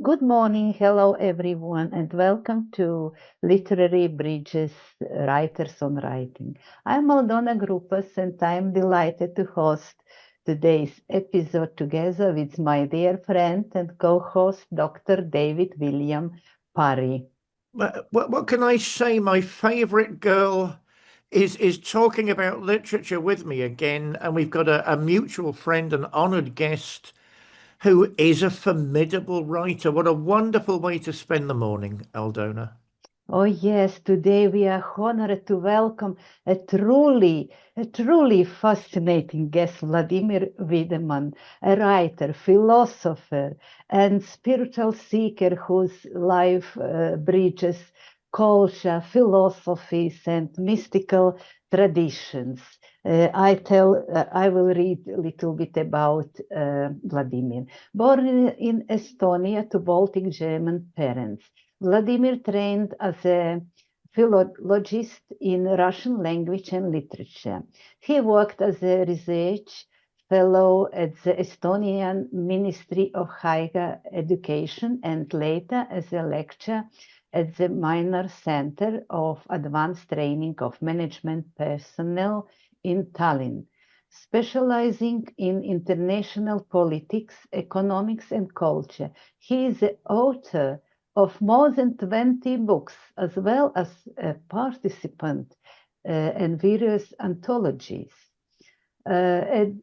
Good morning, hello everyone, and welcome to Literary Bridges Writers on Writing. I'm Aldona Grupas, and I'm delighted to host today's episode together with my dear friend and co-host, Dr. David William Parry. What can I say? My favorite girl is talking about literature with me again, and we've got a mutual friend, an honored guest, who is a formidable writer. What a wonderful way to spend the morning, Aldona. Oh yes, today we are honored to welcome a truly fascinating guest, Vladimir Wiedemann, a writer, philosopher, and spiritual seeker whose life bridges culture, philosophies, and mystical traditions. I will read a little bit about Vladimir. Born in Estonia to Baltic German parents. Vladimir trained as a philologist in Russian language and literature. He worked as a research fellow at the Estonian Ministry of Higher Education and later as a lecturer at the Minor Center of Advanced Training of Management Personnel in Tallinn, specializing in international politics, economics, and culture. He is the author of more than 20 books, as well as a participant in various anthologies. Uh, a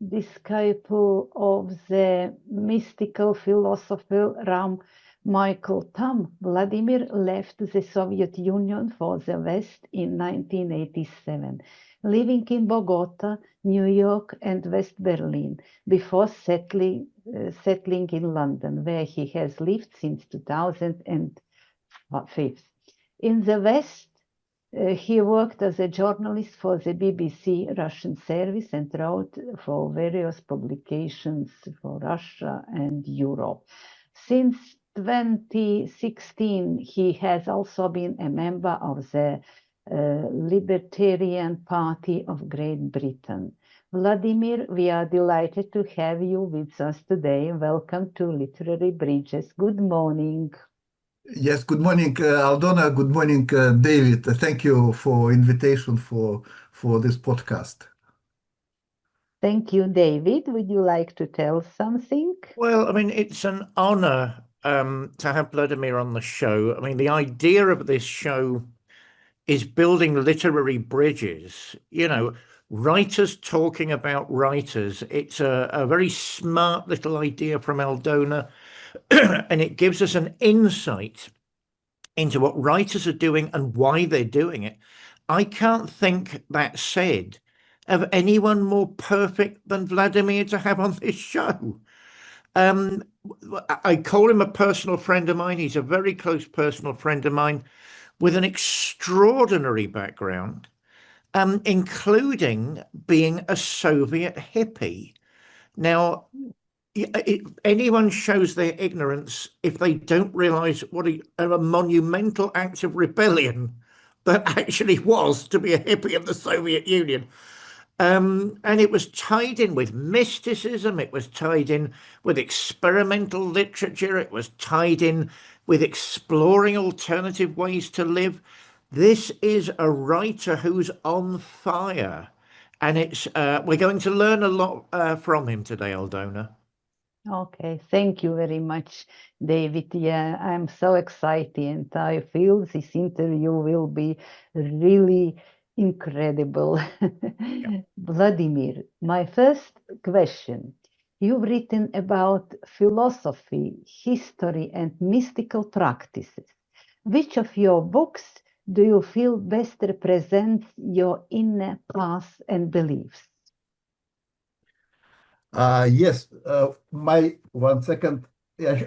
disciple of the mystical philosopher Ram Michael Tam, Vladimir left the Soviet Union for the West in 1987, living in Bogota, New York, and West Berlin before settling in London, where he has lived since 2005. In the West, he worked as a journalist for the BBC Russian service and wrote for various publications for Russia and Europe. Since 2016, he has also been a member of the Libertarian Party of Great Britain. Vladimir, we are delighted to have you with us today. Welcome to Literary Bridges. Good morning. Yes, good morning, Aldona. Good morning, David. Thank you for invitation for this podcast. Thank you, David. Would you like to tell something? Well, I mean, it's an honor to have Vladimir on the show. I mean, the idea of this show is building literary bridges, writers talking about writers. It's a very smart little idea from Aldona, and it gives us an insight into what writers are doing and why they're doing it. I can't think, that said, of anyone more perfect than Vladimir to have on this show. Um, I call him a personal friend of mine. He's a very close personal friend of mine with an extraordinary background, including being a Soviet hippie. Now, anyone shows their ignorance if they don't realize what a monumental act of rebellion that actually was to be a hippie in the Soviet Union. And it was tied in with mysticism, it was tied in with experimental literature, it was tied in with exploring alternative ways to live. This is a writer who's on fire, and it's we're going to learn a lot from him today, Aldona. Okay, thank you very much, David. Yeah, I'm so excited, and I feel this interview will be really incredible. Yeah. Vladimir, my first question. You've written about philosophy, history, and mystical practices. Which of your books do you feel best represents your inner path and beliefs? Yes, my 1 second.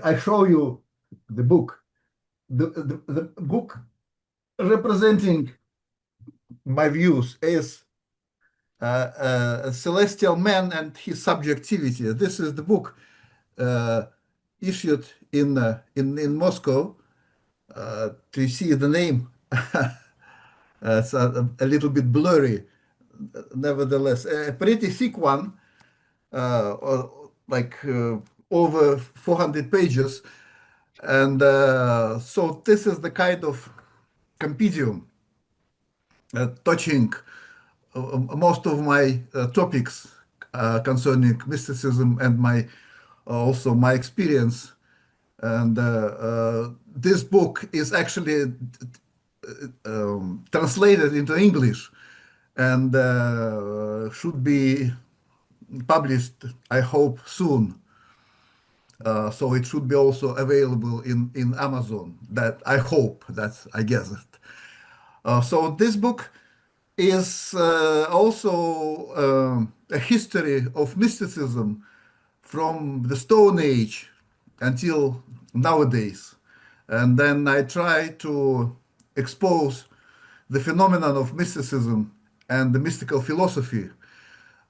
I show you the book. The book representing my views is a celestial man and his subjectivity. This is the book uh, issued in Moscow. To see the name, it's a little bit blurry. Nevertheless, a pretty thick one. like over 400 pages. And so this is the kind of compendium touching most of my topics concerning mysticism and my also my experience. And this book is actually translated into English and should be published, I hope, soon. So it should be also available in Amazon. That I hope. That's I guess it. So this book is also a history of mysticism from the Stone Age until nowadays. And then I try to expose the phenomenon of mysticism and the mystical philosophy,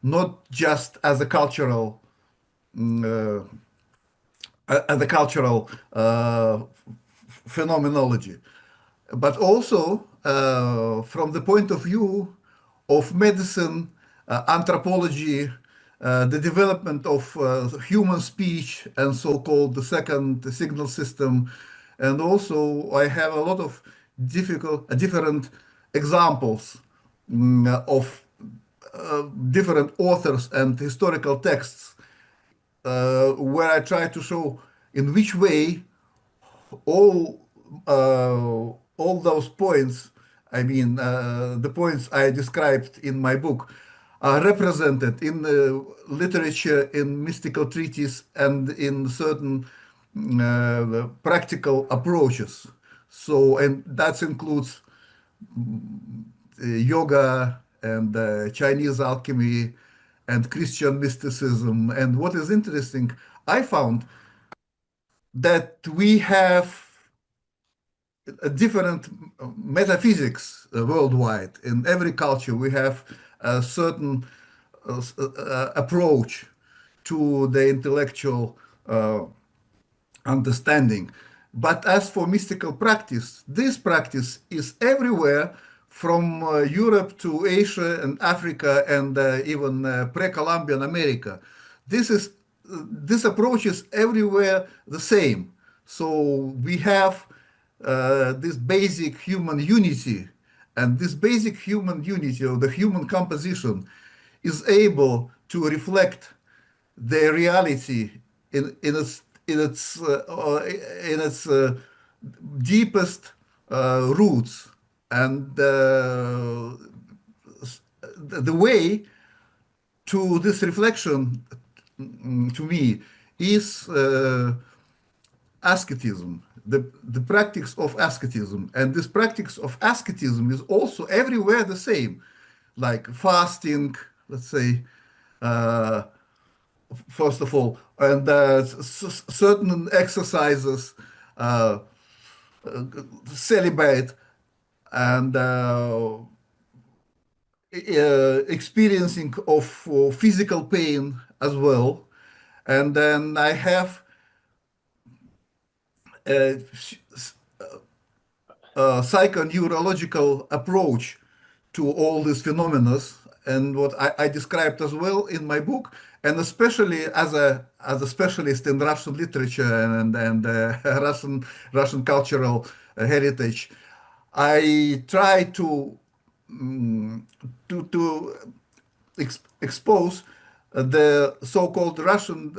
not just as a cultural and the cultural phenomenology, but also from the point of view of medicine, anthropology, the development of human speech and so-called the second signal system. And also I have a lot of different examples of different authors and historical texts where I try to show in which way all all those points, I mean, the points I described in my book, are represented in literature, in mystical treatises, and in certain practical approaches. So, and that includes yoga and Chinese alchemy and Christian mysticism. And what is interesting, I found that we have a different metaphysics worldwide. In every culture, we have a certain approach to the intellectual understanding. But as for mystical practice, this practice is everywhere from Europe to Asia and Africa and even pre-Columbian America. This approach is everywhere the same. So we have this basic human unity, and this basic human unity of the human composition is able to reflect the reality in its deepest roots, and the way to this reflection to me is asceticism, the practice of asceticism. And this practice of asceticism is also everywhere the same, like fasting, let's say, uh, first of all, and certain exercises, uh, celibate, and experiencing of physical pain as well. And then I have a psychoneurological approach to all these phenomena, and what I described as well in my book, and especially as a specialist in Russian literature and Russian cultural heritage, I try to expose the so-called Russian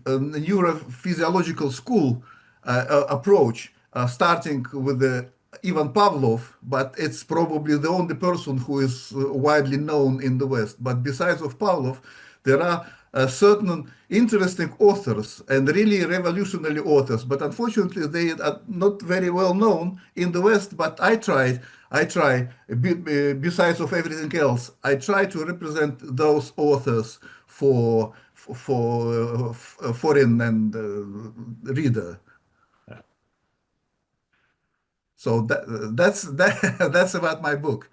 neurophysiological school approach, starting with Ivan Pavlov, but it's probably the only person who is widely known in the West. But besides of Pavlov, there are certain interesting authors and really revolutionary authors, but unfortunately they are not very well known in the West. But besides of everything else, I try to represent those authors for foreign and reader. So that's about my book.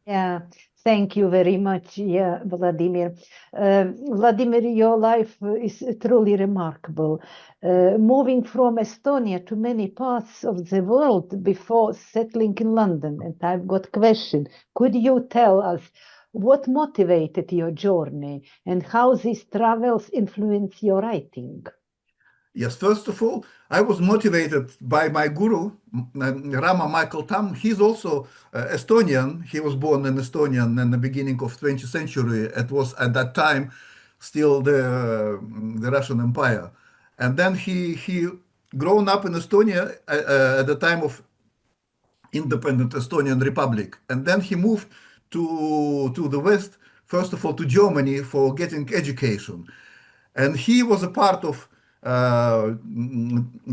Yeah, thank you very much, yeah, Vladimir. Vladimir, your life is truly remarkable. Moving from Estonia to many parts of the world before settling in London, and I've got question. Could you tell us What motivated your journey and how these travels influence your writing? Yes, first of all, I was motivated by my guru, Rama Michael Tam. He's also Estonian. He was born in Estonia in the beginning of 20th century. It was at that time still the Russian Empire. And then he grown up in Estonia at the time of independent Estonian Republic. And then he moved to the West, first of all to Germany for getting education. And he was a part of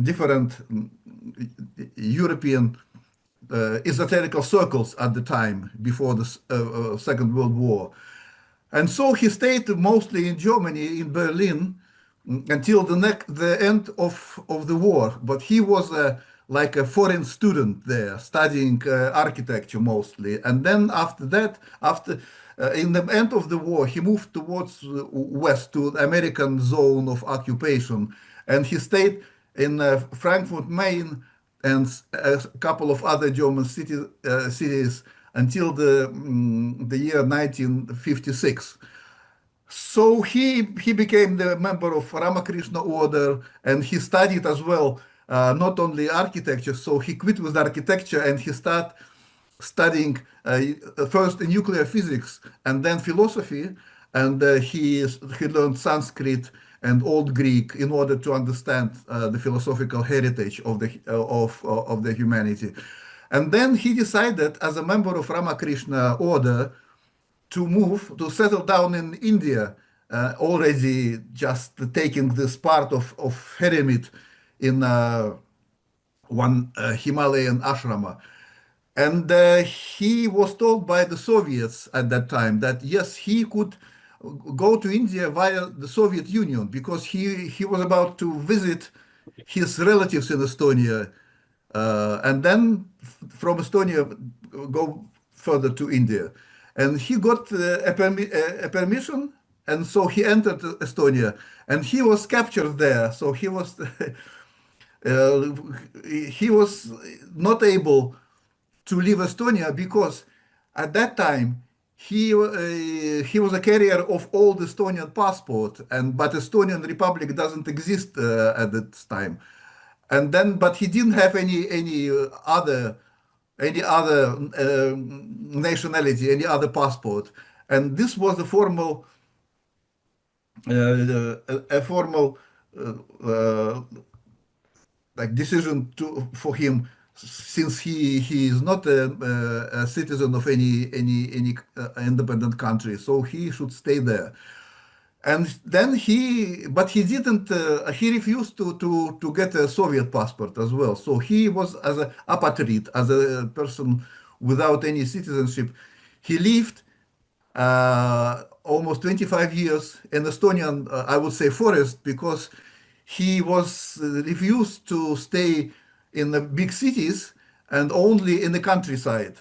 different European esoterical circles at the time before the Second World War. And so he stayed mostly in Germany, in Berlin, until the end of the war. But he was like a foreign student there, studying architecture mostly. And then after that, after in the end of the war, he moved towards west to the American zone of occupation, and he stayed in Frankfurt, Maine, and a couple of other German cities until the year 1956. So he became the member of Ramakrishna order, and he studied as well, not only architecture. So he quit with architecture and he started studying first nuclear physics and then philosophy, and he learned Sanskrit and Old Greek in order to understand the philosophical heritage of the humanity. And then he decided, as a member of Ramakrishna order, to move to settle down in India, already just taking this part of hermit in one Himalayan ashrama. And he was told by the Soviets at that time that yes, he could go to India via the Soviet Union because he was about to visit his relatives in Estonia, and then from Estonia go further to India. And he got a permission, and so he entered Estonia, and he was captured there. So uh, he was not able to leave Estonia because at that time he was a carrier of old Estonian passport, and but Estonian Republic doesn't exist at that time. And then, but he didn't have any other nationality, any other passport, and this was a formal uh, uh, like decision to for him, since he is not a citizen of any independent country, so he should stay there. And then but he didn't. He refused to get a Soviet passport as well. So he was as a apatride, as a person without any citizenship. He lived almost 25 years in Estonian, I would say, forest, because he was refused to stay in the big cities and only in the countryside.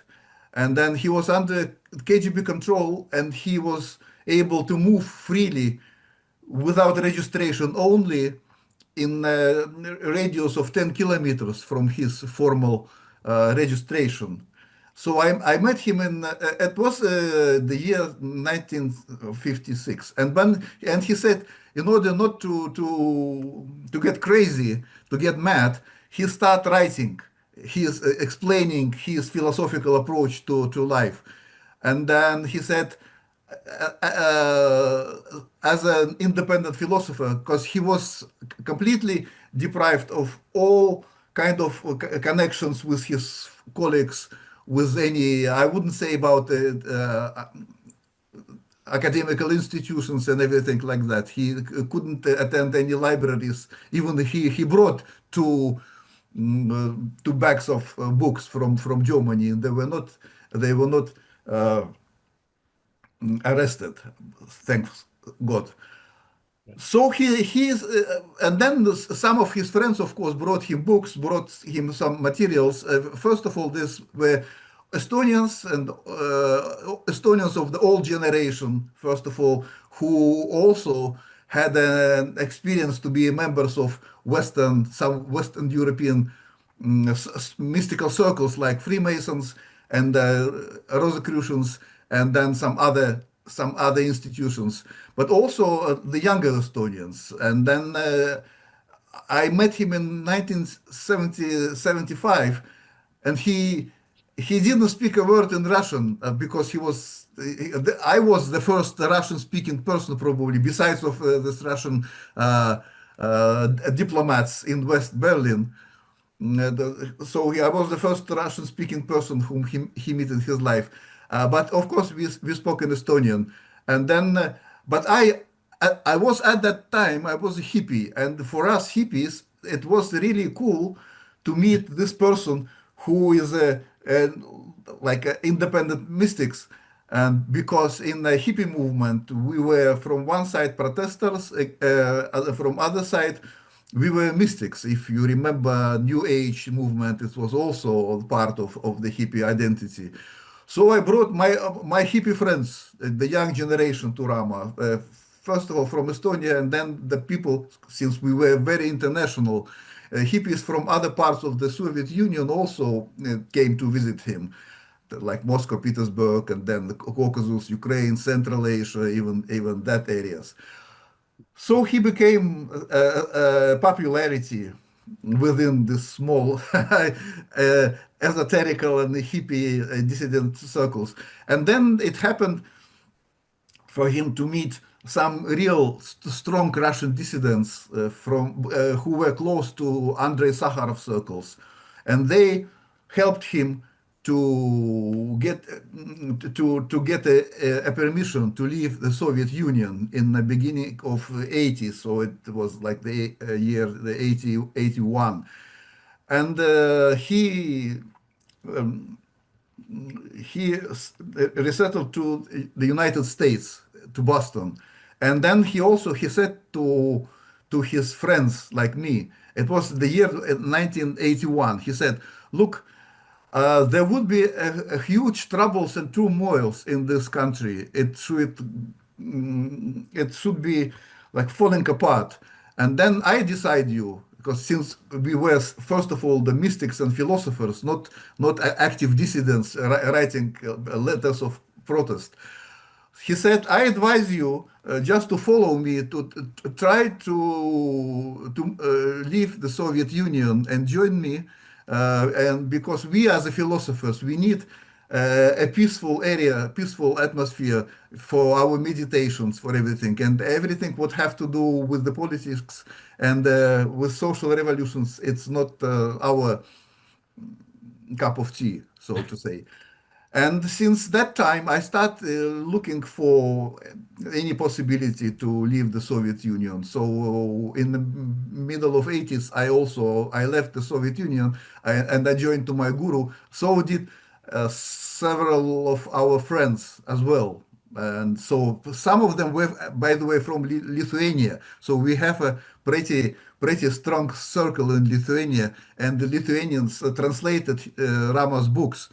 And then he was under KGB control, and he was able to move freely without registration, only in a radius of 10 kilometers from his formal registration. So I met him in it was the year 1956, and he said in order not to get crazy, to get mad, he started writing. He is explaining his philosophical approach to life, and then he said, as an independent philosopher, because he was completely deprived of all kind of connections with his colleagues, with any, I wouldn't say about academical institutions and everything like that. He couldn't attend any libraries. Even he brought two bags of books from Germany, and they were not uh, arrested, thanks God. So he's and then some of his friends, of course, brought him books, brought him some materials. First of all, these were Estonians and Estonians of the old generation, first of all, who also had an experience to be members of some Western European mystical circles like Freemasons and Rosicrucians and then some other institutions, but also the younger Estonians. And then I met him in 1975, and he didn't speak a word in Russian because I was the first Russian-speaking person probably, besides of this Russian diplomats in West Berlin. So I was the first Russian-speaking person whom he met in his life. But of course, we spoke in Estonian. And then, but I was at that time, I was a hippie. And for us hippies, it was really cool to meet this person who is like independent mystics. And because in the hippie movement, we were from one side protesters, from other side, we were mystics. If you remember New Age movement, it was also part of the hippie identity. So I brought my hippie friends, the young generation to Rama. First of all from Estonia, and then the people, since we were very international, hippies from other parts of the Soviet Union also came to visit him, like Moscow, Petersburg, and then the Caucasus, Ukraine, Central Asia, even that areas. So he became a popularity within this small esoterical and hippie dissident circles. And then it happened for him to meet some real strong Russian dissidents from who were close to Andrei Sakharov circles, and they helped him to get a permission to leave the Soviet Union in the beginning of '80s. So it was like the year the 81, and he resettled to the United States, to Boston, and then he said to his friends like me. It was the year 1981. He said, "Look, there would be a huge troubles and turmoils in this country. It should be like falling apart. And then I decide you, because since we were first of all the mystics and philosophers, not active dissidents writing letters of protest. He said, I advise you just to follow me to try to leave the Soviet Union and join me, and because we as a philosophers we need a peaceful area, peaceful atmosphere for our meditations, for everything, and everything would have to do with the politics and with social revolutions. It's not our cup of tea, so to say. And since that time, I start looking for any possibility to leave the Soviet Union. So in the middle of '80s, I left the Soviet Union, and I joined to my guru. So did several of our friends as well. And so some of them were, by the way, from Lithuania. So we have a pretty strong circle in Lithuania, and the Lithuanians translated Rama's books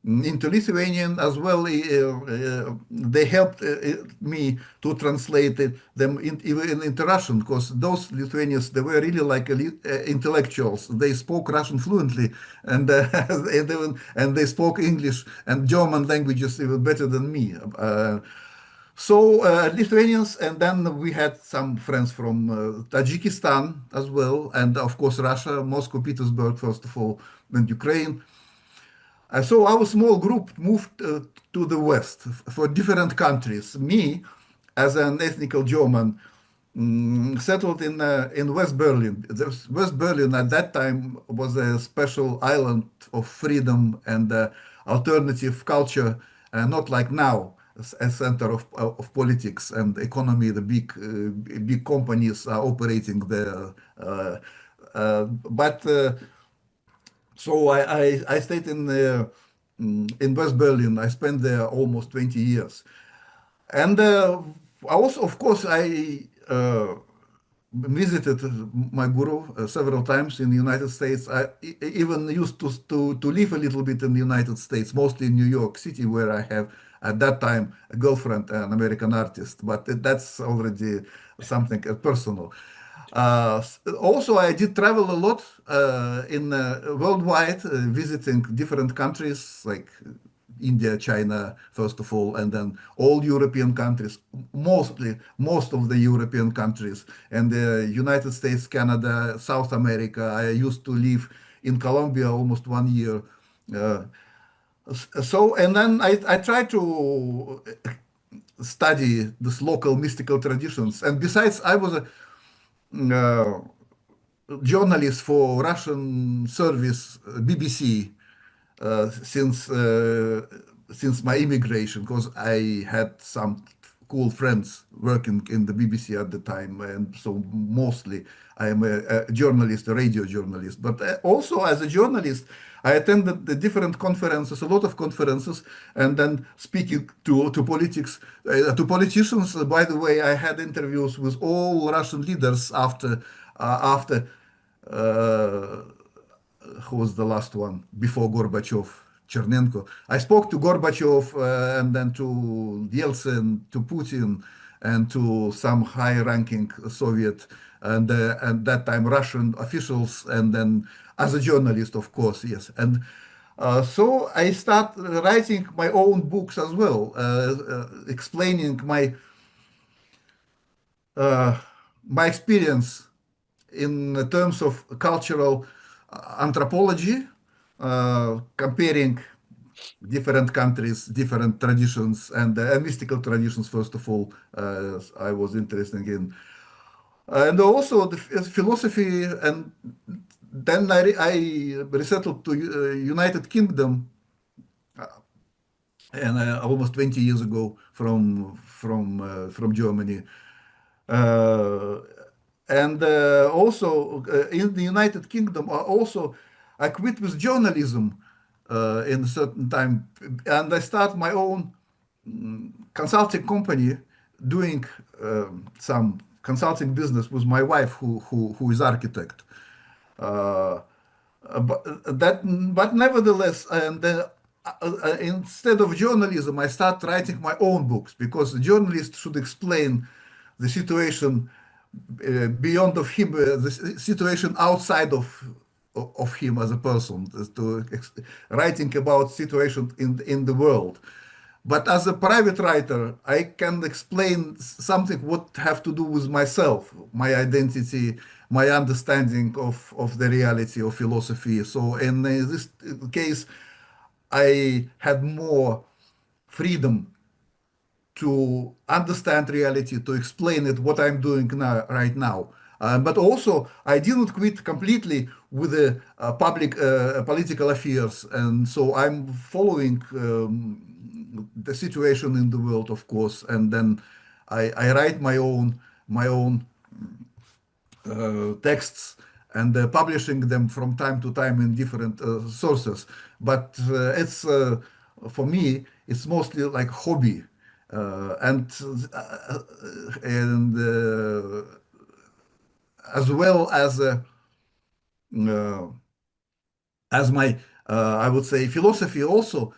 into Lithuanian as well. They helped me to translate them even into Russian, because those Lithuanians, they were really like intellectuals. They spoke Russian fluently, and and they spoke English and German languages even better than me. So Lithuanians, and then we had some friends from Tajikistan as well, and of course Russia, Moscow, Petersburg, first of all, and Ukraine. So our small group moved to the west for different countries. Me, as an ethnical German, settled in West Berlin. West Berlin at that time was a special island of freedom and alternative culture, not like now, a center of politics and economy. The big companies are operating there. But so I stayed in West Berlin. I spent there almost 20 years. And I also, of course, I visited my guru several times in the United States. I even used to live a little bit in the United States, mostly in New York City, where I have at that time a girlfriend, an American artist. But that's already something personal. Also, I did travel a lot in worldwide, visiting different countries like India, China, first of all, and then all European countries, most of the European countries, and the United States, Canada, South America. I used to live in Colombia almost 1 year. Uh, so, and then I try to study this local mystical traditions. And besides, I was a uh, journalist for Russian service, BBC, since my immigration, because I had some cool friends working in the BBC at the time, and so mostly I am a journalist, a radio journalist. But also as a journalist, I attended the different conferences, a lot of conferences, and then speaking to politicians. By the way, I had interviews with all Russian leaders after. Uh, who was the last one before Gorbachev, Chernenko. I spoke to Gorbachev and then to Yeltsin, to Putin, and to some high-ranking Soviet and that time Russian officials, and then as a journalist, of course, yes. And so I start writing my own books as well, explaining uh, my experience in terms of cultural anthropology, comparing different countries, different traditions, and mystical traditions, first of all, I was interested in. And also the philosophy, and then I resettled to United Kingdom and almost 20 years ago from Germany. Uh, and also in the United Kingdom, also I quit with journalism in a certain time, and I start my own consulting company, doing some consulting business with my wife, who is architect. Uh, but nevertheless, and then instead of journalism, I start writing my own books, because the journalist should explain the situation beyond of him, the situation outside of him as a person, writing about situation in the world. But as a private writer, I can explain something what have to do with myself, my identity, my understanding of the reality of philosophy. So in this case, I had more freedom to understand reality, to explain it, what I'm doing now, right now. But also, I didn't quit completely with the public political affairs, and so I'm following the situation in the world, of course, and then I write my own texts and publishing them from time to time in different sources. But it's for me, it's mostly like hobby, and as well uh, as my I would say philosophy also.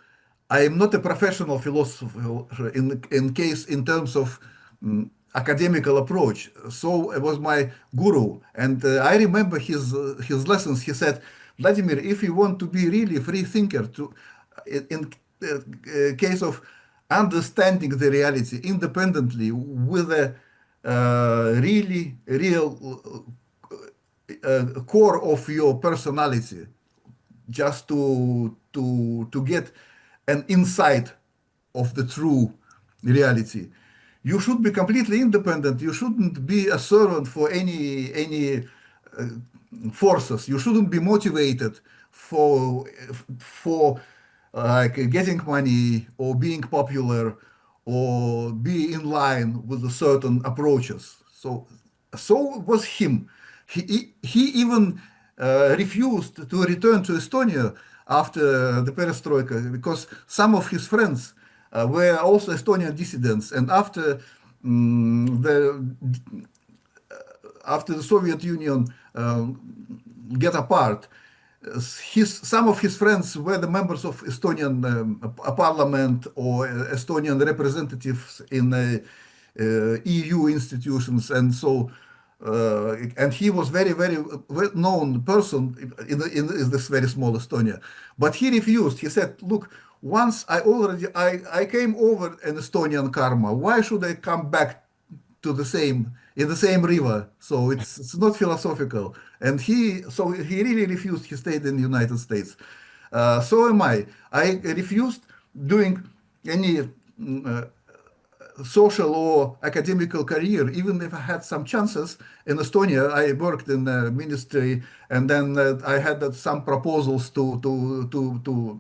I am not a professional philosopher in terms of academical approach. So it was my guru, and I remember his lessons. He said, Vladimir, if you want to be really free thinker, in case of understanding the reality independently with a really real core of your personality, just to get an insight of the true reality. You should be completely independent. You shouldn't be a servant for any forces. You shouldn't be motivated for like getting money or being popular or be in line with the certain approaches. So was him. He even refused to return to Estonia after the perestroika, because some of his friends were also Estonian dissidents, and after the Soviet Union get apart, some of his friends were the members of Estonian parliament or Estonian representatives in EU institutions, and so and he was very well-known person in this very small Estonia. But he refused. He said, "Look, once I came over an Estonian karma. Why should I come back to the same in the same river? So it's not philosophical. And he really refused. He stayed in the United States. So am I. I refused doing any social or academical career, even if I had some chances. In Estonia, I worked in the ministry, and then I had some proposals to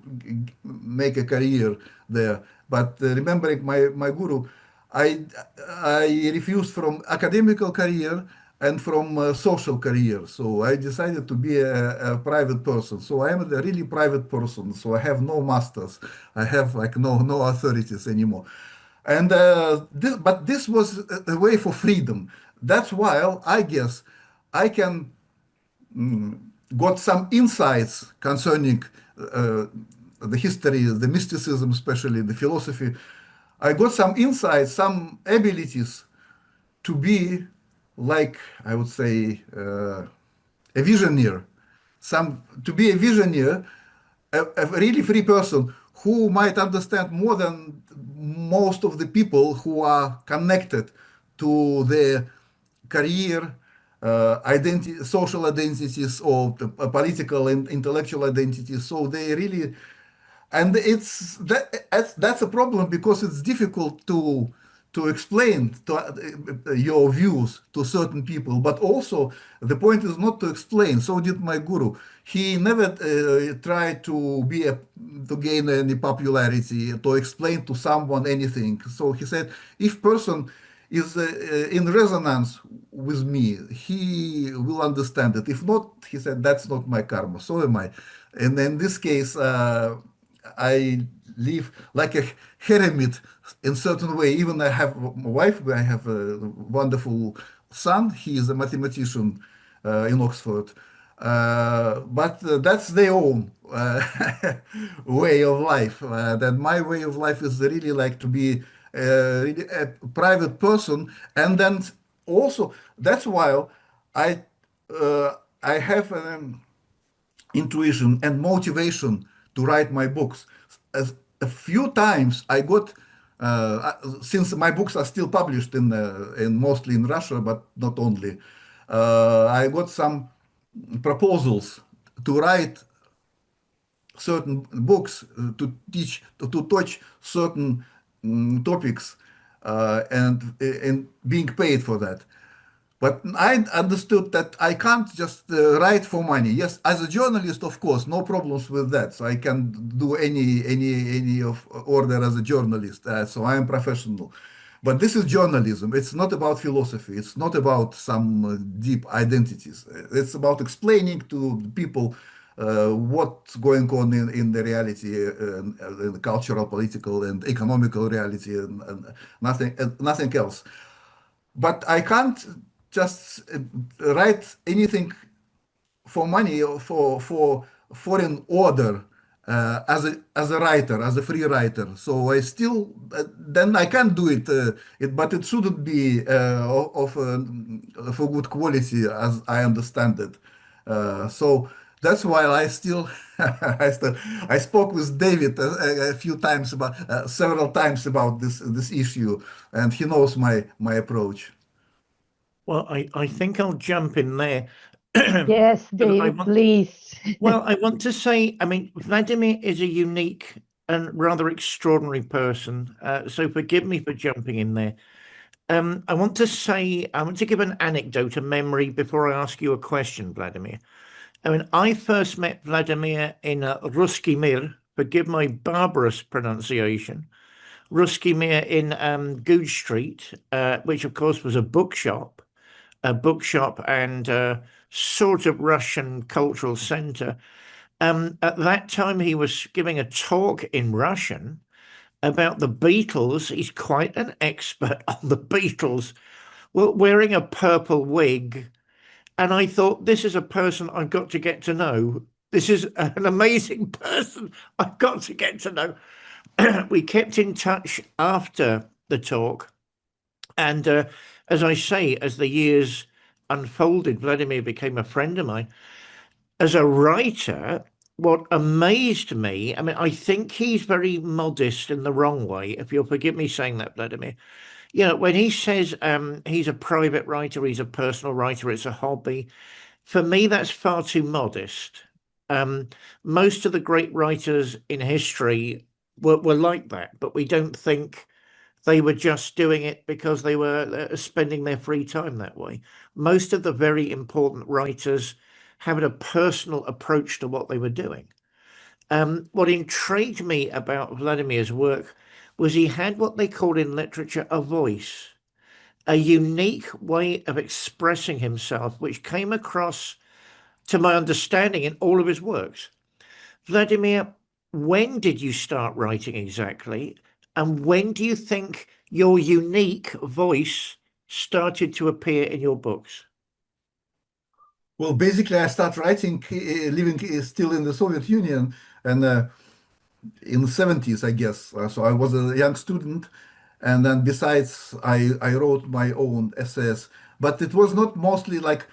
make a career there. But remembering my guru, I I refused from academical career and from social career. So I decided to be a private person. So I am a really private person. So I have no masters. I have like no authorities anymore. And but this was a way for freedom. That's why I guess I can got some insights concerning the history, the mysticism, especially the philosophy. I got some insights, some abilities to be like I would say a visionary, some to be a visionary, a really free person who might understand more than most of the people who are connected to their career, identity, social identities, or political and intellectual identities. So they really, and that's a problem because it's difficult to explain your views to certain people. But also the point is not to explain. So did my guru. He never tried to gain any popularity, to explain to someone anything. So he said, if person is in resonance with me, he will understand it. If not, he said, that's not my karma. So am I. And in this case, I live like a hermit in certain way. Even I have a wife, I have a wonderful son. He is a mathematician in Oxford. But that's their own way of life. That my way of life is really like to be really a private person, and then also that's why I I have intuition and motivation to write my books. A few times I got, since my books are still published in mostly in Russia, but not only, I got some proposals to write certain books to teach to touch certain topics and being paid for that. But I understood that I can't just write for money. Yes, as a journalist, of course, no problems with that. So I can do any of order as a journalist. So I am professional. But this is journalism. It's not about philosophy. It's not about some deep identities. It's about explaining to people what's going on in the reality, in the cultural, political, and economical reality, and nothing else. But I can't just write anything for money or for foreign order as a writer, as a free writer. So I still then I can do it, but it shouldn't be of a good quality as I understand it. So that's why I still I spoke with David a few times about several times about this issue, and he knows my approach. Well, I think I'll jump in there. Yes, Because David, please. well, I want to say, I mean, Vladimir is a unique and rather extraordinary person. So forgive me for jumping in there. I want to say, I want to give an anecdote, a memory before I ask you a question, Vladimir. I mean, I first met Vladimir in Ruski Mir, forgive my barbarous pronunciation, Ruski Mir in Goode Street, which of course was a bookshop and sort of Russian cultural center. At that time, he was giving a talk in Russian about the Beatles. He's quite an expert on the Beatles, well, wearing a purple wig. And I thought, this is a person I've got to get to know. This is an amazing person I've got to get to know. We kept in touch after the talk. And as I say, as the years unfolded, Vladimir became a friend of mine. As a writer, what amazed me, I mean, I think he's very modest in the wrong way, if you'll forgive me saying that, Vladimir. You know, when he says he's a private writer, he's a personal writer, it's a hobby, for me, that's far too modest. Um, Most of the great writers in history were like that, but we don't think they were just doing it because they were spending their free time that way. Most of the very important writers had a personal approach to what they were doing. What intrigued me about Vladimir's work was he had what they call in literature a voice, a unique way of expressing himself, which came across, to my understanding, in all of his works. Vladimir, when did you start writing exactly? And when do you think your unique voice started to appear in your books? Well, basically, I started writing, living still in the Soviet Union, and in the 70s, I guess. So I was a young student, and then besides, I wrote my own essays, but it was not mostly like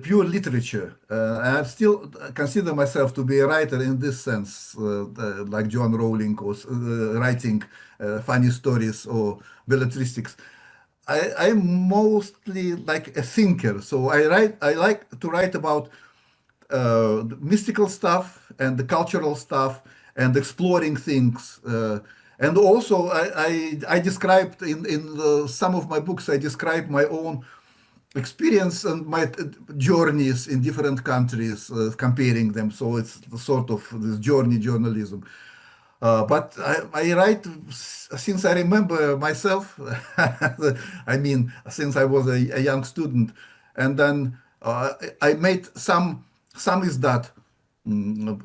pure literature. I still consider myself to be a writer in this sense, like John Rowling, or writing funny stories or belletristics. I'm mostly like a thinker, so I like to write about the mystical stuff and the cultural stuff and exploring things. And also, I described in some of my books, I describe my own experience and my journeys in different countries, comparing them. So it's sort of this journey journalism. But I write since I remember myself. I mean, since I was a young student, and then I made some is that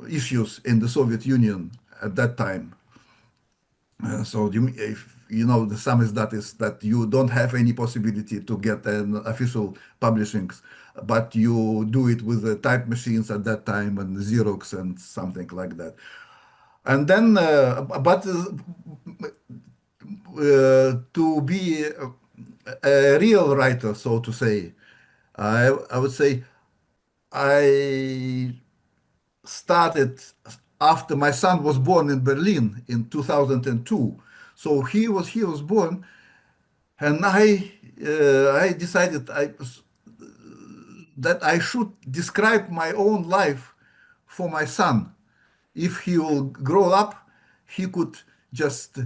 issues in the Soviet Union at that time. So if you know the sum is that you don't have any possibility to get an official publishings, but you do it with the type machines at that time and Xerox and something like that. And then, but to be a real writer, so to say, I would say I started after my son was born in Berlin in 2002. So he was born, and I decided that I should describe my own life for my son. If he will grow up, he could just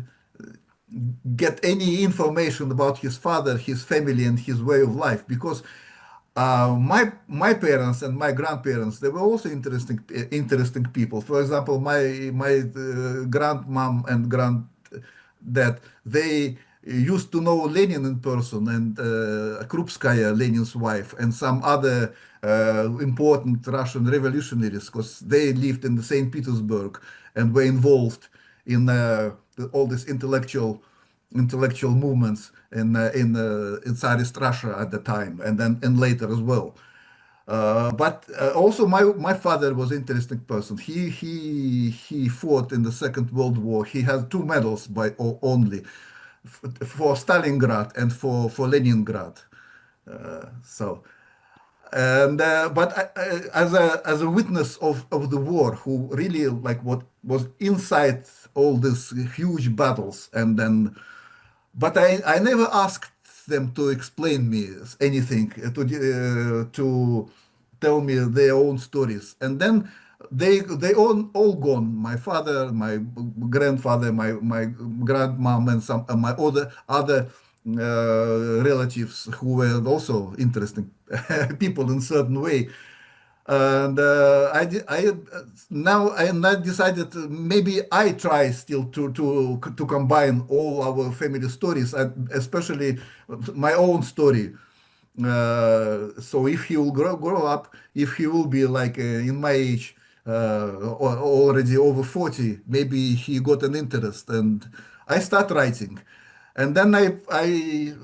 get any information about his father, his family, and his way of life. Because my parents and my grandparents, they were also interesting people. For example, my grandmom and granddad, they used to know Lenin in person, and Krupskaya, Lenin's wife, and some other important Russian revolutionaries, because they lived in the St. Petersburg and were involved in all these intellectual movements in Tsarist Russia at the time, and then and later as well. But also my father was an interesting person. He fought in the Second World War. He has two medals by only for Stalingrad and for Leningrad. So and but as a witness of the war, who really like what was inside all these huge battles, and then but I never asked them to explain me anything, to tell me their own stories. And then they all gone. My father, my grandfather, my grandmom, and some my other relatives who were also interesting people in certain way. And now I decided maybe I try still to combine all our family stories, and especially my own story. So if he will grow up, if he will be like in my age, already over 40, maybe he got an interest, and I start writing, and then I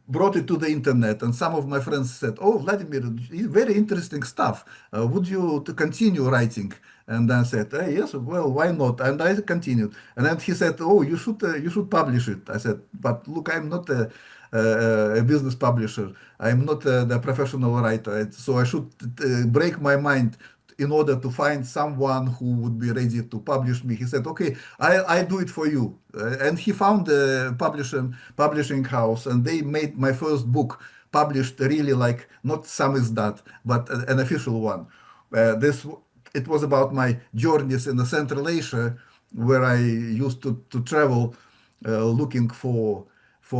brought it to the internet, and some of my friends said, "Oh, Vladimir, very interesting stuff. Would you to continue writing?" And I said, "Yes, well, why not?" And I continued. And then he said, "Oh, you should publish it." I said, "But look, I'm not a business publisher. I'm not the professional writer, so I should break my mind in order to find someone who would be ready to publish me. He said, "Okay, I do it for you." And he found a publishing house, and they made my first book published really like not samizdat, but an official one. This it was about my journeys in the Central Asia, where I used to travel, looking for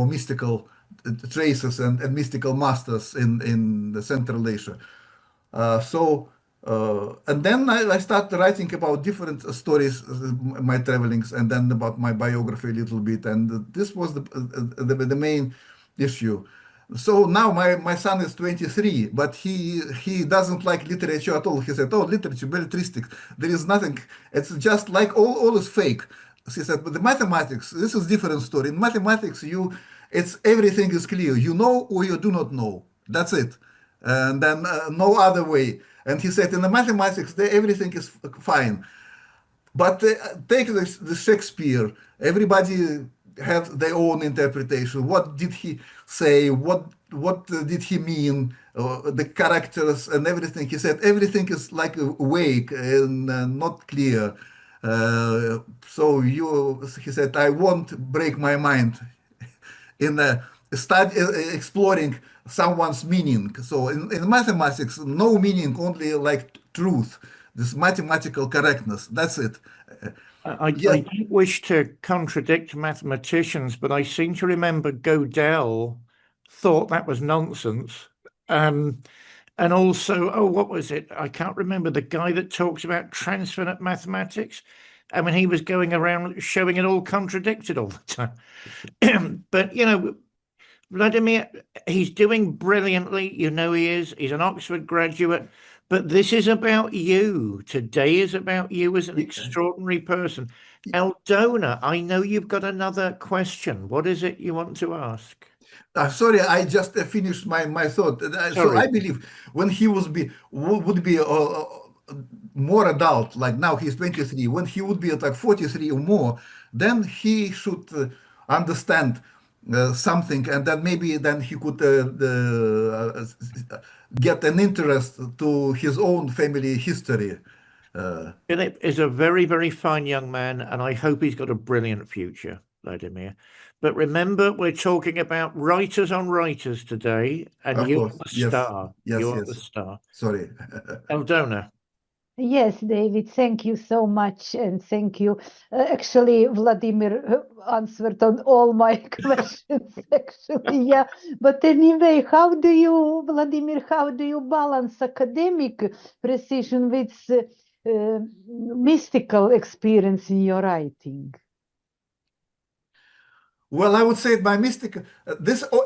mystical traces and mystical masters in the Central Asia. And then I started writing about different stories, my travelings, and then about my biography a little bit. And this was the main issue. So now my son is 23, but he doesn't like literature at all. He said, "Oh, literature, belletristic. There is nothing. It's just like all is fake." He said, "But the mathematics, this is different story. In mathematics, it's everything is clear. You know or you do not know. That's it, and then no other way." And he said, "In the mathematics, everything is fine. But take the Shakespeare. Everybody have their own interpretation. What did he say? What did he mean? The characters and everything." He said everything is like vague and not clear. So he said, "I won't break my mind in study exploring someone's meaning." So in mathematics, no meaning, only like truth, this mathematical correctness. That's it. I Yeah, don't wish to contradict mathematicians, but I seem to remember Gödel thought that was nonsense. And also, oh, what was it? I can't remember the guy that talks about transfinite mathematics. I mean, he was going around showing it all contradicted all the time. But, Vladimir, he's doing brilliantly. You know he is. He's an Oxford graduate. But this is about you. Today is about you as an extraordinary person. Aldona, I know you've got another question. What is it you want to ask? sorry, I just finished my thought. So Sorry. I believe when he would be more adult, like now he's 23, when he would be at like 43 or more, then he should understand something, and then maybe then he could get an interest to his own family history. Philip is a very, very fine young man, and I hope he's got a brilliant future, Vladimir. But remember, we're talking about writers on writers today, and Of you course, are the yes, star. yes, You are the yes. star. Sorry. Eldona. Yes, David, thank you so much. And thank you. Actually, Vladimir answered on all my questions, actually. Yeah. But anyway, Vladimir, how do you balance academic precision with mystical experience in your writing? Well, I would say my mystic.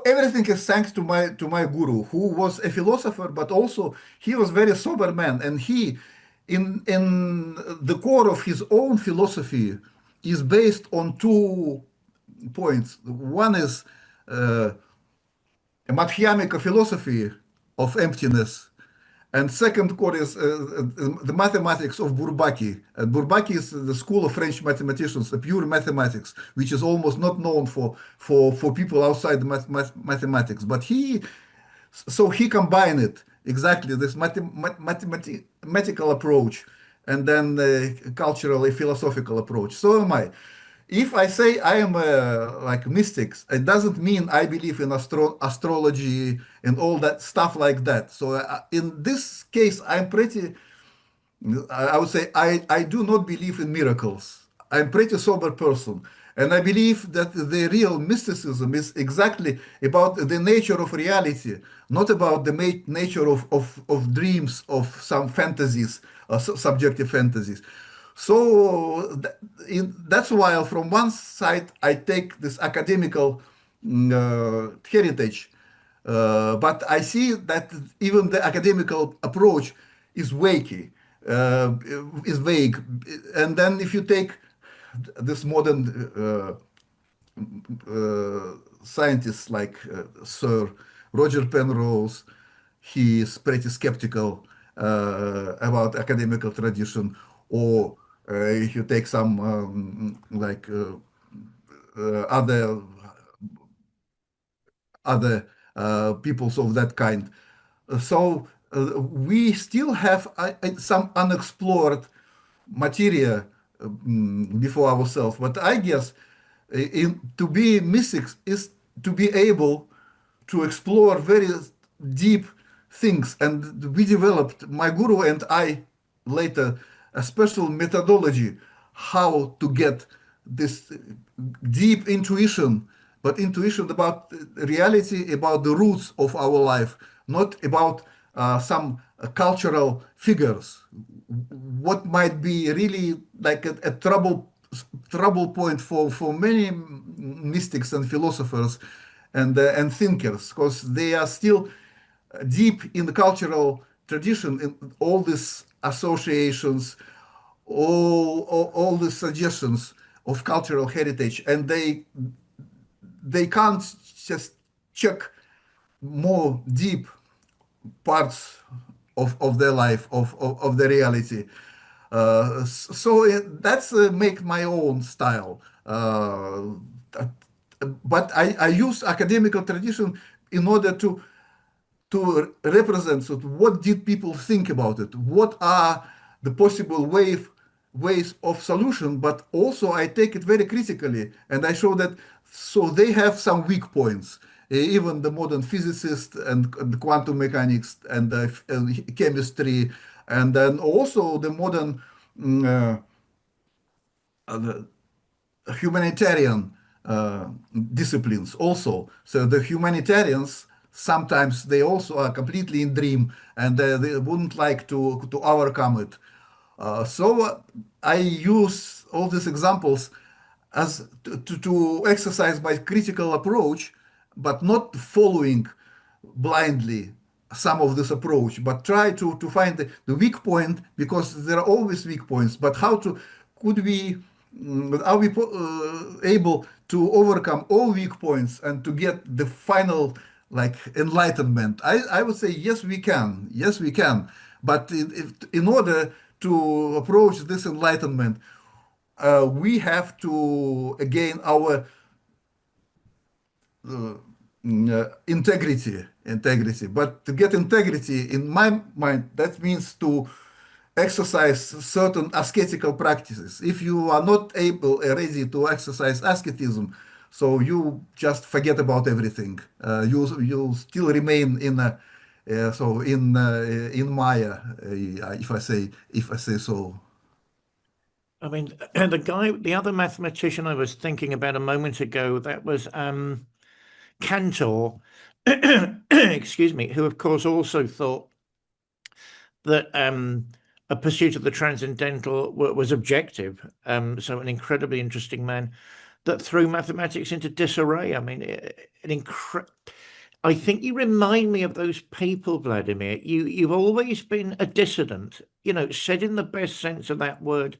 Everything is thanks to my guru, who was a philosopher, but also he was very sober man, and he, in the core of his own philosophy, is based on two points. One is a Madhyamika philosophy of emptiness, and second core is the mathematics of Bourbaki. Bourbaki is the school of French mathematicians, the pure mathematics, which is almost not known for people outside the mathematics. But he combined it exactly this mathematical approach and then the culturally philosophical approach. So am I. If I say I am like mystics, it doesn't mean I believe in astrology and all that stuff like that. So in this case, I would say I do not believe in miracles. I'm pretty sober person. And I believe that the real mysticism is exactly about the nature of reality, not about the nature of dreams, of some fantasies, subjective fantasies. So that's why from one side I take this academical heritage, but I see that even the academical approach is wakey, is vague. And then if you take this modern scientists like Sir Roger Penrose, he is pretty skeptical about academical tradition. Or if you take some like other peoples of that kind. So we still have some unexplored material before ourselves. But I guess to be mystics is to be able to explore very deep things. And we developed, my guru and I later, a special methodology how to get this deep intuition, but intuition about reality, about the roots of our life, not about some cultural figures. What might be really like a trouble point for many mystics and philosophers and thinkers, because they are still deep in the cultural tradition, in all these associations, all the suggestions of cultural heritage, and they can't just check more deep parts of their life, of the reality. So that's make my own style. But I use academical tradition in order to represent, so what did people think about it, what are the possible ways of solution, but also I take it very critically and I show that, so they have some weak points. Even the modern physicists and quantum mechanics and chemistry, and then also the modern mm, uh, humanitarian disciplines also. So the humanitarians sometimes they also are completely in dream and they wouldn't like to overcome it. So I use all these examples as to exercise my critical approach, but not following blindly some of this approach, but try to find the weak point, because there are always weak points. But how to could we are we able to overcome all weak points and to get the final like enlightenment? I would say yes, we can. Yes, we can. But in order to approach this enlightenment, we have to gain our integrity. But to get integrity, in my mind, that means to exercise certain ascetical practices. If you are not able ready to exercise asceticism, so you just forget about everything. You still remain in a in Maya, if I say so. I mean, the other mathematician I was thinking about a moment ago, that was Cantor, excuse me, who of course also thought that a pursuit of the transcendental was objective. So an incredibly interesting man that threw mathematics into disarray. I mean, I think you remind me of those people, Vladimir. You've always been a dissident, said in the best sense of that word.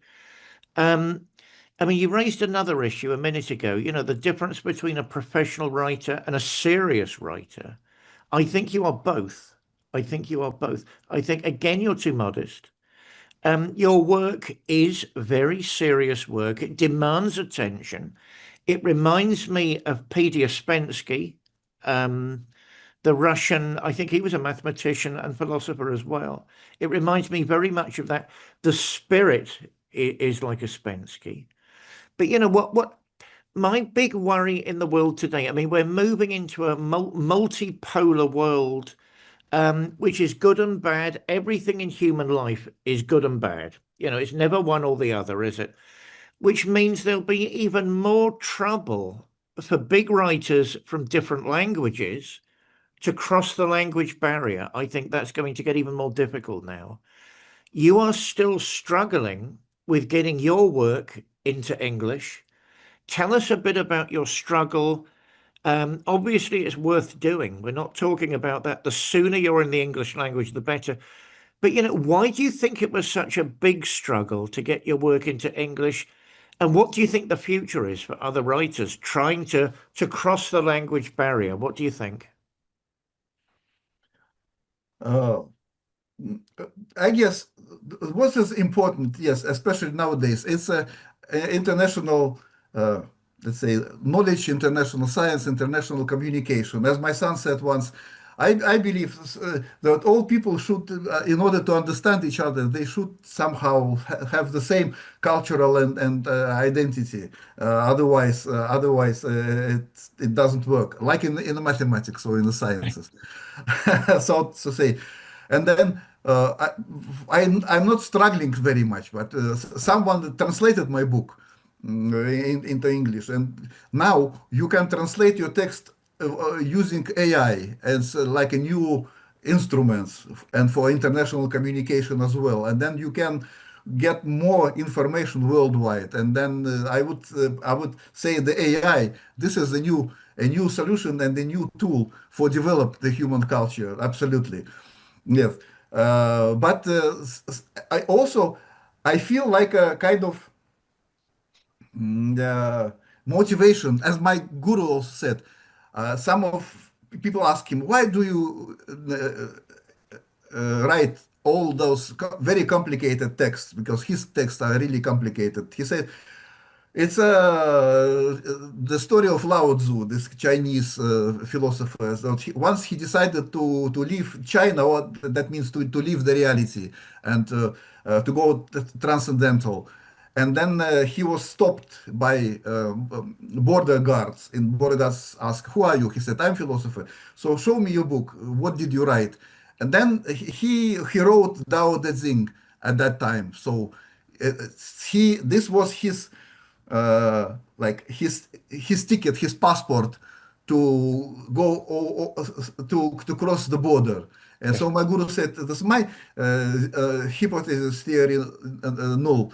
I mean, you raised another issue a minute ago, the difference between a professional writer and a serious writer. I think you are both. I think you are both. I think, again, you're too modest. Your work is very serious work. It demands attention. It reminds me of Peter Ouspensky, the Russian. I think he was a mathematician and philosopher as well. It reminds me very much of that. The spirit is like Ouspensky. But what my big worry in the world today, I mean, we're moving into a multipolar world, which is good and bad. Everything in human life is good and bad. It's never one or the other, is it? Which means there'll be even more trouble for big writers from different languages to cross the language barrier. I think that's going to get even more difficult now. You are still struggling with getting your work into English. Tell us a bit about your struggle. Obviously, it's worth doing. We're not talking about that. The sooner you're in the English language, the better. But, why do you think it was such a big struggle to get your work into English? And what do you think the future is for other writers trying to cross the language barrier? What do you think? Uh, I guess what is important, yes, especially nowadays, it's a international, uh, let's say, knowledge, international science, international communication. As my son said once, I believe that all people should, in order to understand each other, they should somehow have the same cultural and identity. Otherwise, it doesn't work. Like in the mathematics or in the sciences, so to say. And then I'm not struggling very much, but someone translated my book into English, and now you can translate your text using AI as like a new instruments and for international communication as well. And then you can get more information worldwide. And then I would say the AI, this is a new solution and a new tool for develop the human culture. Absolutely. Yes. But I also I feel like a kind of motivation, as my guru also said. Some of people ask him, why do you write all those very complicated texts? Because his texts are really complicated. He said, it's the story of Lao Tzu, this Chinese philosopher. So once he decided to leave China, what that means to leave the reality and to go transcendental. And then he was stopped by border guards. And border guards asked, "Who are you?" He said, "I'm philosopher." So show me your book. What did you write? And then he wrote Tao Te Ching at that time. So uh, he this was his like his ticket, his passport to go to cross the border. And so my guru said, "This is my hypothesis theory null."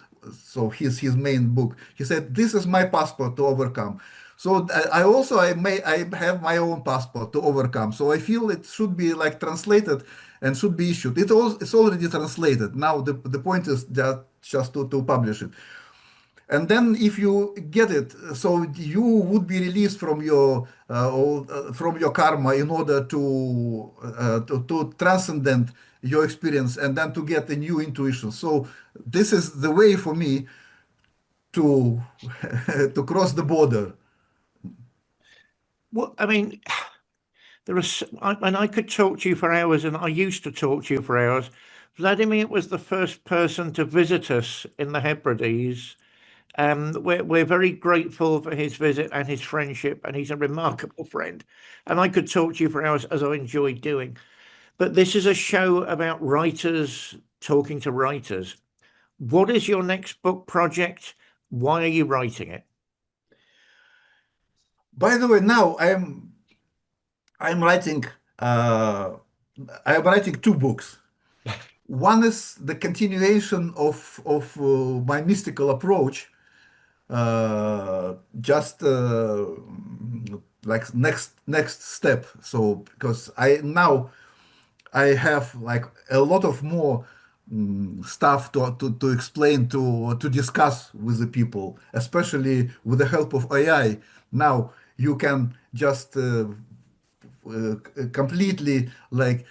So his main book. He said, "This is my passport to overcome." So I have my own passport to overcome. So I feel it should be like translated and should be issued. It's already translated. Now the point is just to publish it. And then if you get it, so you would be released from your karma in order to transcend your experience and then to get a new intuition. So this is the way for me to to cross the border. Well, I mean, and I could talk to you for hours, and I used to talk to you for hours. Vladimir was the first person to visit us in the Hebrides. We're very grateful for his visit and his friendship, and he's a remarkable friend. And I could talk to you for hours, as I enjoy doing. But this is a show about writers talking to writers. What is your next book project? Why are you writing it? By the way, now I'm writing uh, I'm writing two books. One is the continuation of my mystical approach, just like next step. So because I have like a lot of more stuff to explain to discuss with the people, especially with the help of AI. Now you can just completely like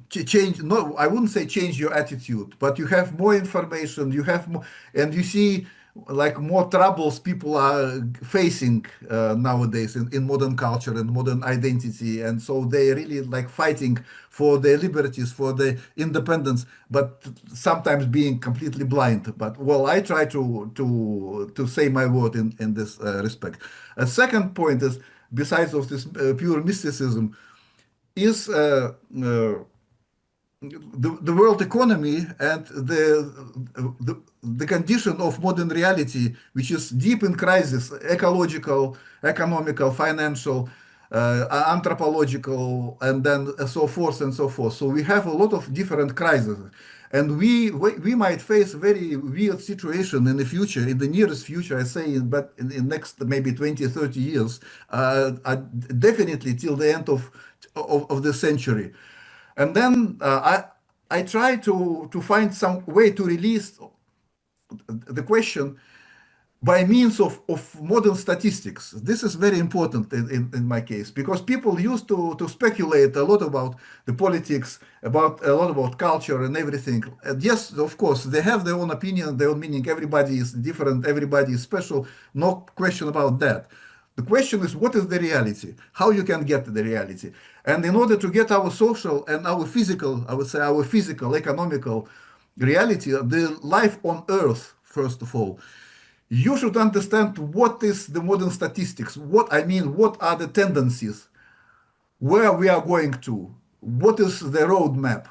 change, no, I wouldn't say change your attitude, but you have more information, you have more, and you see like more troubles people are facing nowadays in modern culture and modern identity, and so they really like fighting for their liberties, for their independence, but sometimes being completely blind. But well, I try to say my word in this respect. A second point is, besides of this pure mysticism, is the world economy and the condition of modern reality, which is deep in crisis, ecological, economical, financial, anthropological, and then so forth and so forth. So we have a lot of different crises. And we might face very weird situation in the future, in the nearest future, I say, but in next maybe 20, 30 years, definitely till the end of the century. And then I try to find some way to release the question by means of modern statistics. This is very important in my case, because people used to speculate a lot about the politics, about a lot about culture and everything. And yes, of course, they have their own opinion, their own meaning. Everybody is different, everybody is special. No question about that. The question is, what is the reality? How you can get to the reality? And in order to get our social and our physical, I would say our physical, economical reality, the life on Earth, first of all, you should understand what is the modern statistics. What are the tendencies, where we are going to, what is the roadmap,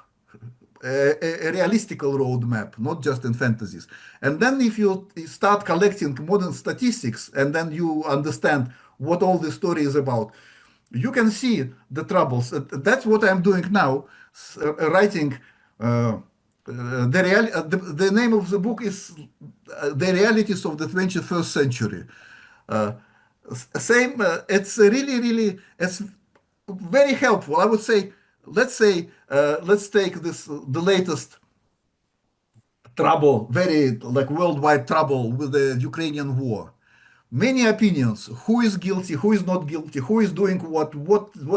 a realistical roadmap, not just in fantasies. And then if you start collecting modern statistics and then you understand what all the story is about, you can see the troubles. That's what I'm doing now, writing. The name of the book is The Realities of the 21st Century. Uh, Same, it's really, really, it's very helpful. I would say, let's take this, the latest trouble, very like worldwide trouble with the Ukrainian war. Many opinions: who is guilty, who is not guilty, who is doing what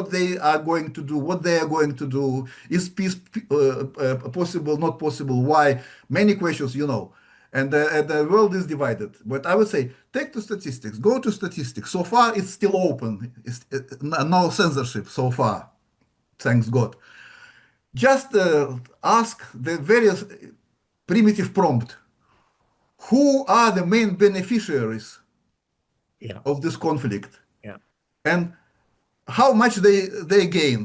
they are going to do, what they are going to do, is peace possible, not possible, why? Many questions, and the world is divided. But I would say, take the statistics, go to statistics. So far, it's still open. It's no censorship so far, thanks God. Just ask the various primitive prompt: who are the main beneficiaries Yeah. of this conflict, Yeah. and how much they gain?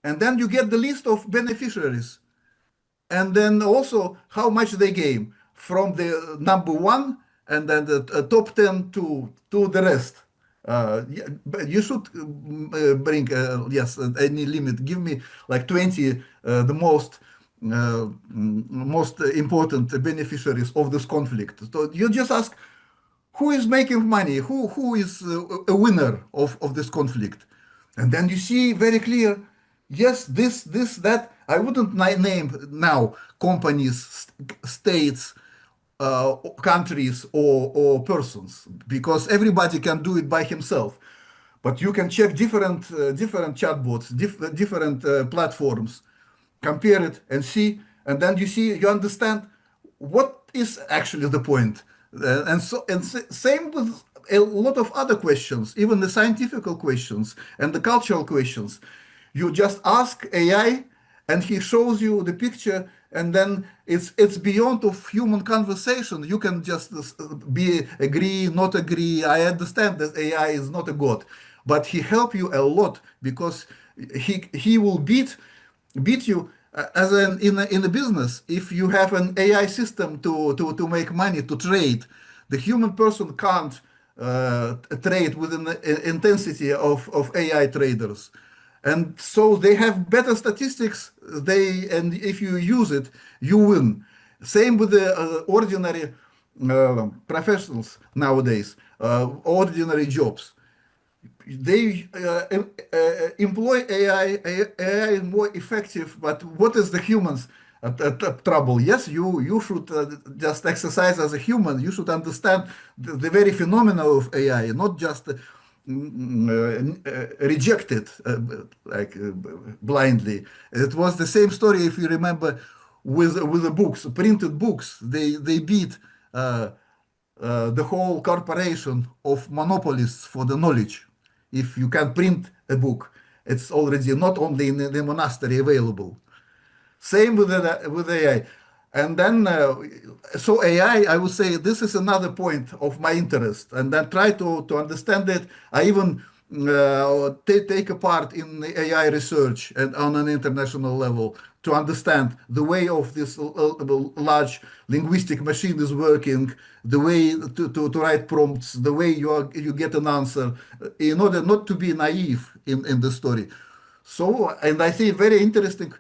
And then you get the list of beneficiaries, and then also how much they gain from the number one, and then the top 10 to the rest. Yeah, but you should bring, yes, any limit. Give me like 20, the most important beneficiaries of this conflict. So you just ask, who is making money, who is a winner of this conflict? And then you see very clear, yes, this that. I wouldn't name now companies, states, countries, or persons, because everybody can do it by himself. But you can check different chatbots, different platforms, compare it and see, and then you understand what is actually the point. Same with a lot of other questions, even the scientific questions and the cultural questions. You just ask AI, and he shows you the picture, and then it's beyond of human conversation. You can just be agree, not agree. I understand that AI is not a god, but he help you a lot, because he will beat you as in a business. If you have an AI system to make money, to trade, the human person can't trade with an intensity of AI traders. And so they have better statistics. And if you use it, you win. Same with the ordinary professionals nowadays, ordinary jobs. They employ AI. AI is more effective, but what is the humans trouble? Yes, you should just exercise as a human. You should understand the very phenomena of AI, not just reject it blindly. It was the same story, if you remember, with the books, printed books. They beat the whole corporation of monopolists for the knowledge. If you can print a book, it's already not only in the monastery available. Same with AI. And then, so AI, I would say this is another point of my interest. And then try to understand it. I even take a part in the AI research and on an international level, to understand the way of this large linguistic machine is working, the way to write prompts, the way you get an answer, in order not to be naive in the story. So, and I see very interesting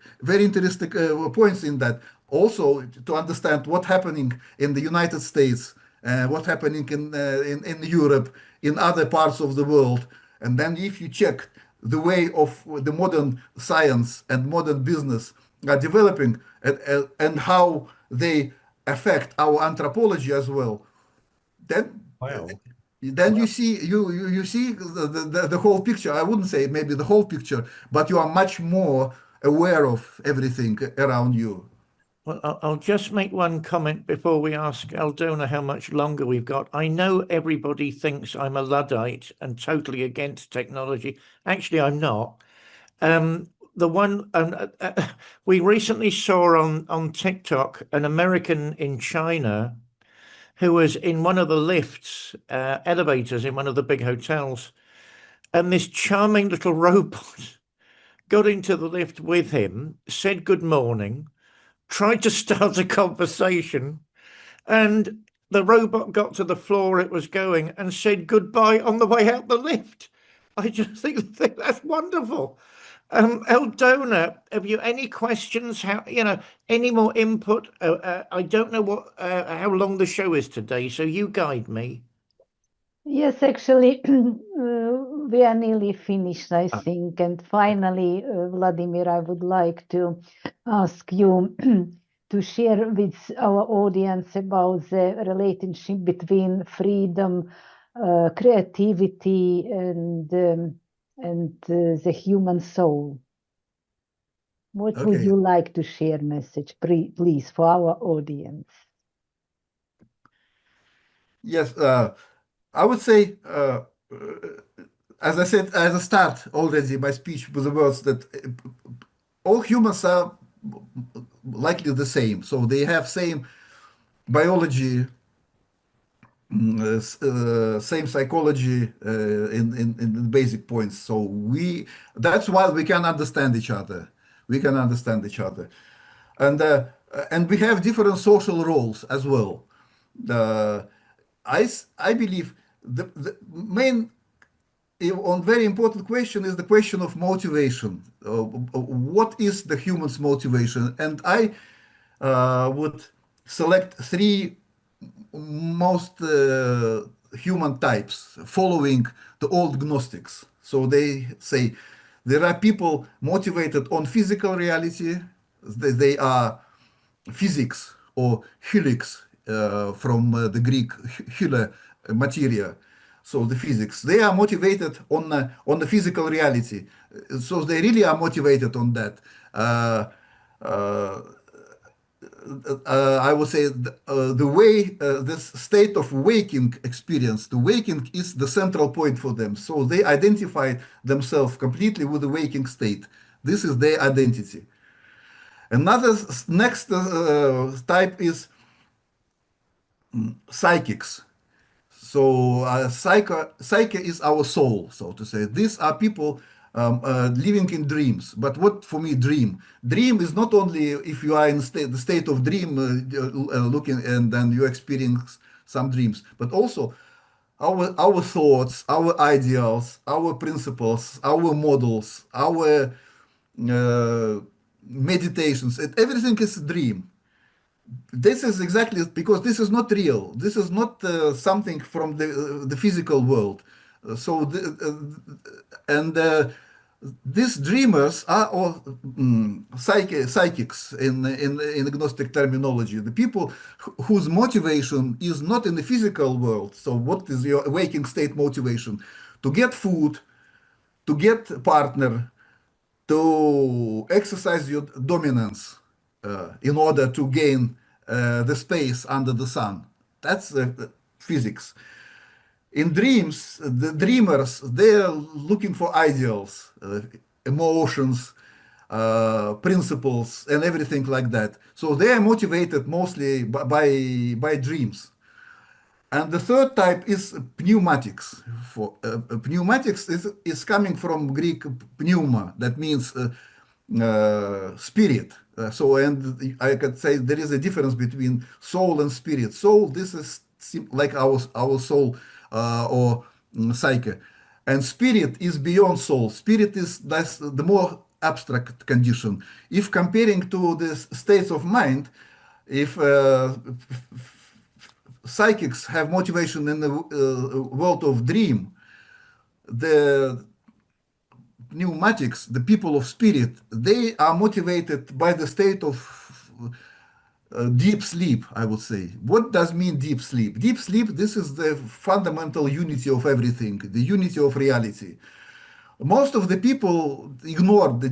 points in that. Also, to understand what's happening in the United States, what's happening in Europe, in other parts of the world. And then if you check the way of the modern science and modern business are developing, and how they affect our anthropology as well, then Wow. then you see the whole picture. I wouldn't say maybe the whole picture, but you are much more aware of everything around you. Well, I'll just make one comment before we ask Aldona how much longer we've got. I know everybody thinks I'm a Luddite and totally against technology. Actually, I'm not. The one we recently saw on TikTok, an American in China who was in one of the lifts, elevators in one of the big hotels, and this charming little robot got into the lift with him, said good morning, tried to start a conversation, and the robot got to the floor it was going and said goodbye on the way out the lift. I just think that's wonderful. Eldona, have you any questions? Any more input? I don't know how long the show is today, so you guide me. Yes, actually, we are nearly finished, I think. And finally, Vladimir, I would like to ask you to share with our audience about the relationship between freedom, creativity, and the human soul. What would you like to share message, please, for our audience? Yes, I would say, as I said, as a start already, my speech with the words that all humans are likely the same. So they have same biology, same psychology in the basic points. So that's why we can understand each other. We can understand each other, and uh, and we have different social roles as well. Uh, I believe the main one very important question is the question of motivation. What is the human's motivation? And I would select three most human types following the old Gnostics. So they say there are people motivated on physical reality, they are physics or helix from the Greek hyle, materia. So the physics, they are motivated on the physical reality. So they really are motivated on that. I would say the way this state of waking experience, the waking is the central point for them. So they identify themselves completely with the waking state. This is their identity. Another next type is psychics. So psyche is our soul, so to say. These are people living in dreams. But what for me dream? Dream is not only if you are in the state of dream, looking and then you experience some dreams, but also our thoughts, our ideals, our principles, our models, our meditations. Everything is a dream. This is exactly because this is not real. This is not something from the physical world. So and these dreamers are all psychics in Gnostic terminology. The people whose motivation is not in the physical world. So what is your waking state motivation? To get food, to get a partner, to exercise your dominance in order to gain the space under the sun. That's physics. In dreams, the dreamers, they're looking for ideals, emotions, principles, and everything like that. So they are motivated mostly by dreams. And the third type is pneumatics. Pneumatics is coming from Greek pneuma, that means spirit. And I could say there is a difference between soul and spirit. Soul, this is like our soul or psyche. And spirit is beyond soul. Spirit is that's the more abstract condition. If comparing to the states of mind, if psychics have motivation in the world of dream, the pneumatics, the people of spirit, they are motivated by the state of deep sleep, I would say. What does mean deep sleep? Deep sleep, this is the fundamental unity of everything, the unity of reality. Most of the people ignore the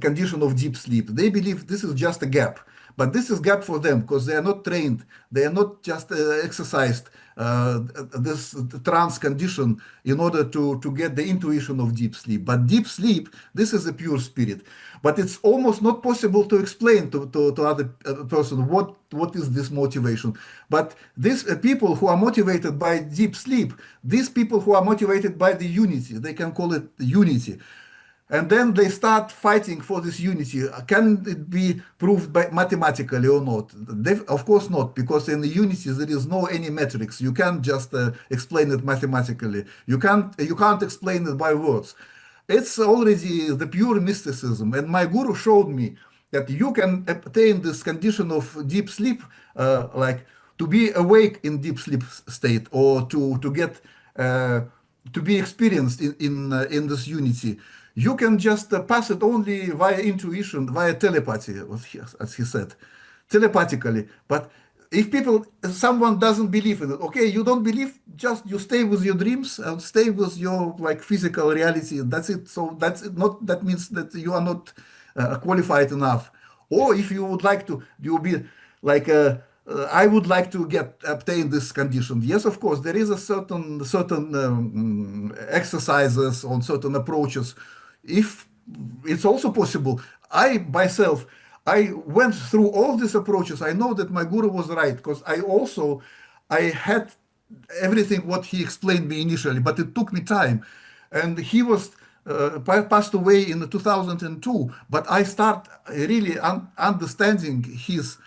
condition of deep sleep. They believe this is just a gap. But this is gap for them because they are not trained. They are not just exercised this trance condition in order to get the intuition of deep sleep. But deep sleep, this is a pure spirit. But it's almost not possible to explain to other person what is this motivation. But these people who are motivated by deep sleep, these people who are motivated by the unity, they can call it unity. And then they start fighting for this unity. Can it be proved by mathematically or not? Of course not, because in the unity there is no any metrics. You can't just explain it mathematically. You can't explain it by words. It's already the pure mysticism. And my guru showed me that you can attain this condition of deep sleep, like to be awake in deep sleep state, or to get to be experienced in this unity. You can just pass it only via intuition, via telepathy, as he said, telepathically. But if someone doesn't believe in it, okay, you don't believe, just you stay with your dreams and stay with your like physical reality. That's it. So that's it. Not that means that you are not qualified enough. Or if you would like to, you'll be like I would like to obtain this condition. Yes, of course, there is a certain exercises on certain approaches. If it's also possible, I myself, I went through all these approaches. I know that my guru was right, because I had everything what he explained me initially, but it took me time. And he was passed away in 2002, but I start really understanding his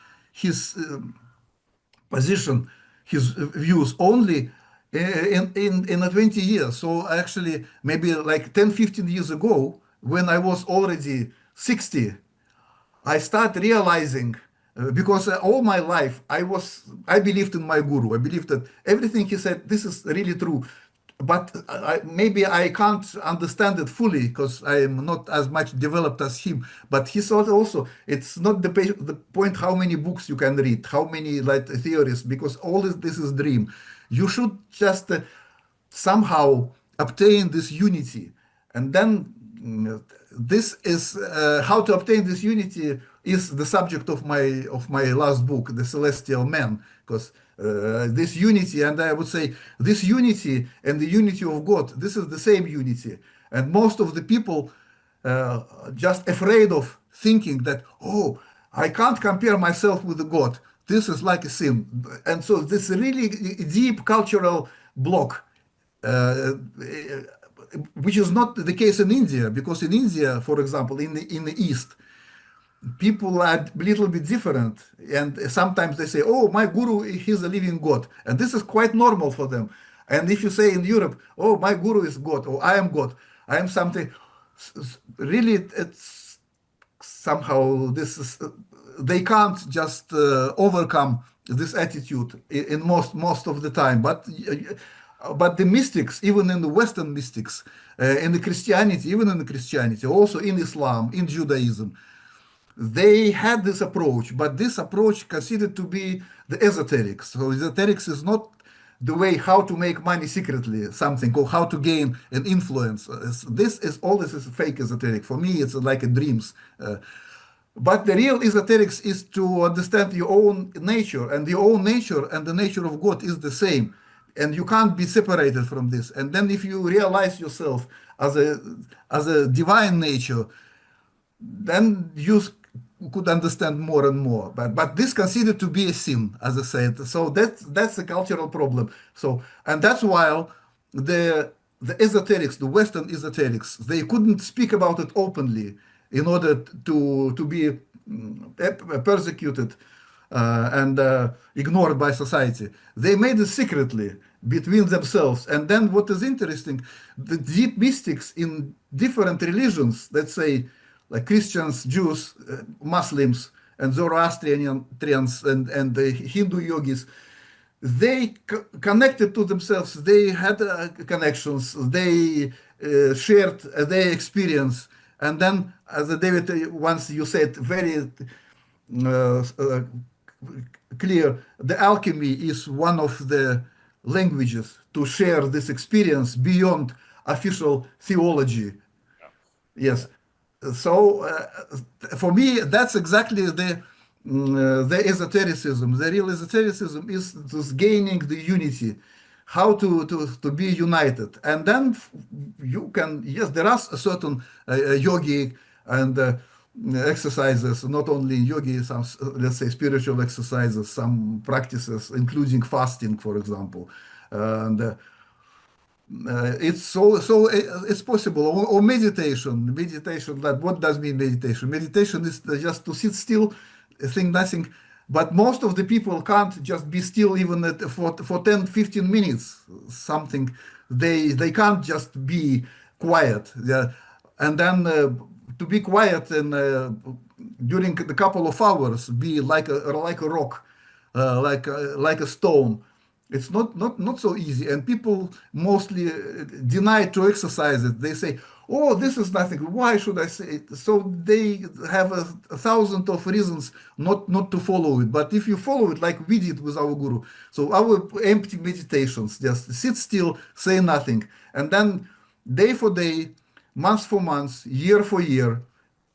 position, his views only in 20 years. So actually, maybe like 10, 15 years ago, when I was already 60, I start realizing, because all my life I believed in my guru. I believed that everything he said, this is really true. But maybe I can't understand it fully because I am not as much developed as him. But he thought also it's not the point how many books you can read, how many like theories, because all this is dream. You should just somehow obtain this unity, and then this is how to obtain this unity is the subject of my last book, The Celestial Man, because this unity, and I would say this unity and the unity of God, this is the same unity. And most of the people just afraid of thinking that, oh, I can't compare myself with the God. This is like a sin. And so this really deep cultural block, which is not the case in India, because in India, for example, in the East, people are a little bit different, and sometimes they say, oh, my guru, he's a living God, and this is quite normal for them. And if you say in Europe, oh, my guru is God, or I am God, I am something, really it's somehow this is they can't just overcome this attitude in most of the time. But the mystics, even in the Western mystics, in the Christianity, even in the Christianity, also in Islam, in Judaism, they had this approach, but this approach considered to be the esoterics. So esoterics is not the way how to make money secretly, something, or how to gain an influence. This is fake esoteric. For me, it's like a dreams. But the real esoterics is to understand your own nature, and your own nature and the nature of God is the same, and you can't be separated from this. And then, if you realize yourself as a divine nature, then you could understand more and more. But this considered to be a sin, as I said. So that's a cultural problem. So, and that's why the esoterics, the Western esoterics, they couldn't speak about it openly in order to be persecuted and ignored by society. They made it secretly between themselves. And then what is interesting, the deep mystics in different religions, let's say like Christians, Jews, Muslims, and Zoroastrians and the Hindu yogis, they connected to themselves. They had connections. They shared their experience. And then, as David once you said, very clear, the alchemy is one of the languages to share this experience beyond official theology. Yes. So for me, that's exactly the esotericism. The real esotericism is this gaining the unity, how to be united. And then you can, yes, there are certain yogi and exercises, not only in yogi, some, let's say, spiritual exercises, some practices, including fasting, for example. And it's it's possible, or meditation. That what does mean meditation? Meditation is just to sit still, think nothing. But most of the people can't just be still even for 10-15 minutes something. They can't just be quiet. Yeah. And then to be quiet and during the couple of hours be like a rock, like a stone. It's not so easy, and people mostly deny to exercise it. They say, "Oh, this is nothing. Why should I say it?" So they have a thousand of reasons not to follow it. But if you follow it, like we did with our guru, so our empty meditations, just sit still, say nothing, and then day for day, month for month, year for year,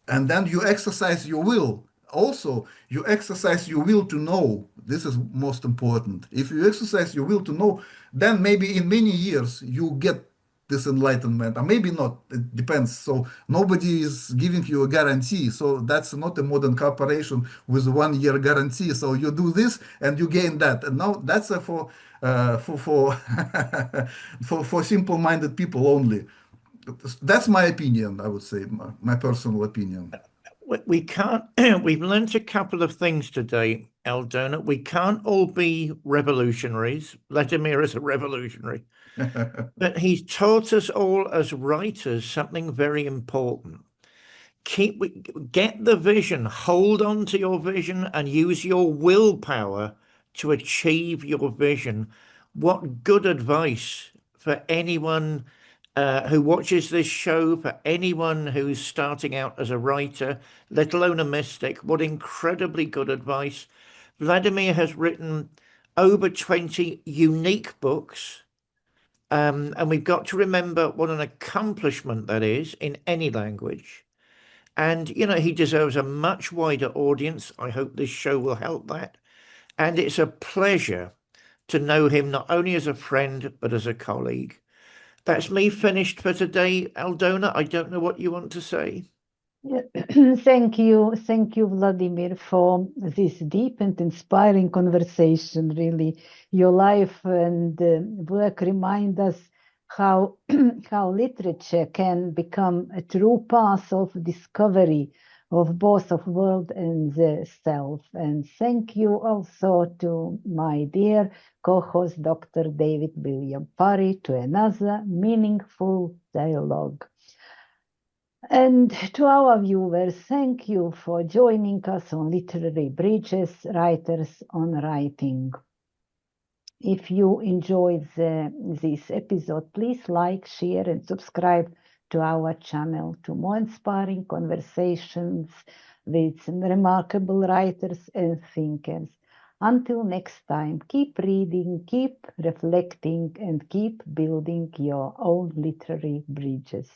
and then you exercise your will. Also, you exercise your will to know. This is most important. If you exercise your will to know, then maybe in many years you get this enlightenment, or maybe not. It depends. So nobody is giving you a guarantee. So that's not a modern corporation with 1 year guarantee. So you do this and you gain that. And now that's for for simple-minded people only. That's my opinion, I would say, my personal opinion. We can't, we've learnt a couple of things today, Aldona. We can't all be revolutionaries. Vladimir is a revolutionary. But he's taught us all as writers something very important. Get the vision, hold on to your vision, and use your willpower to achieve your vision. What good advice for anyone who watches this show, for anyone who's starting out as a writer, let alone a mystic. What incredibly good advice. Vladimir has written over 20 unique books. And we've got to remember what an accomplishment that is in any language. And, you know, he deserves a much wider audience. I hope this show will help that. And it's a pleasure to know him not only as a friend, but as a colleague. That's me finished for today, Aldona. I don't know what you want to say. Thank you, Vladimir, for this deep and inspiring conversation. Really, your life and work remind us how how literature can become a true path of discovery of both of world and the self. And thank you also to my dear co-host, Dr. David William Parry, to another meaningful dialogue. And to our viewers, thank you for joining us on Literary Bridges, Writers on Writing. If you enjoyed this episode, please like, share, and subscribe to our channel to more inspiring conversations with remarkable writers and thinkers. Until next time, keep reading, keep reflecting, and keep building your own literary bridges.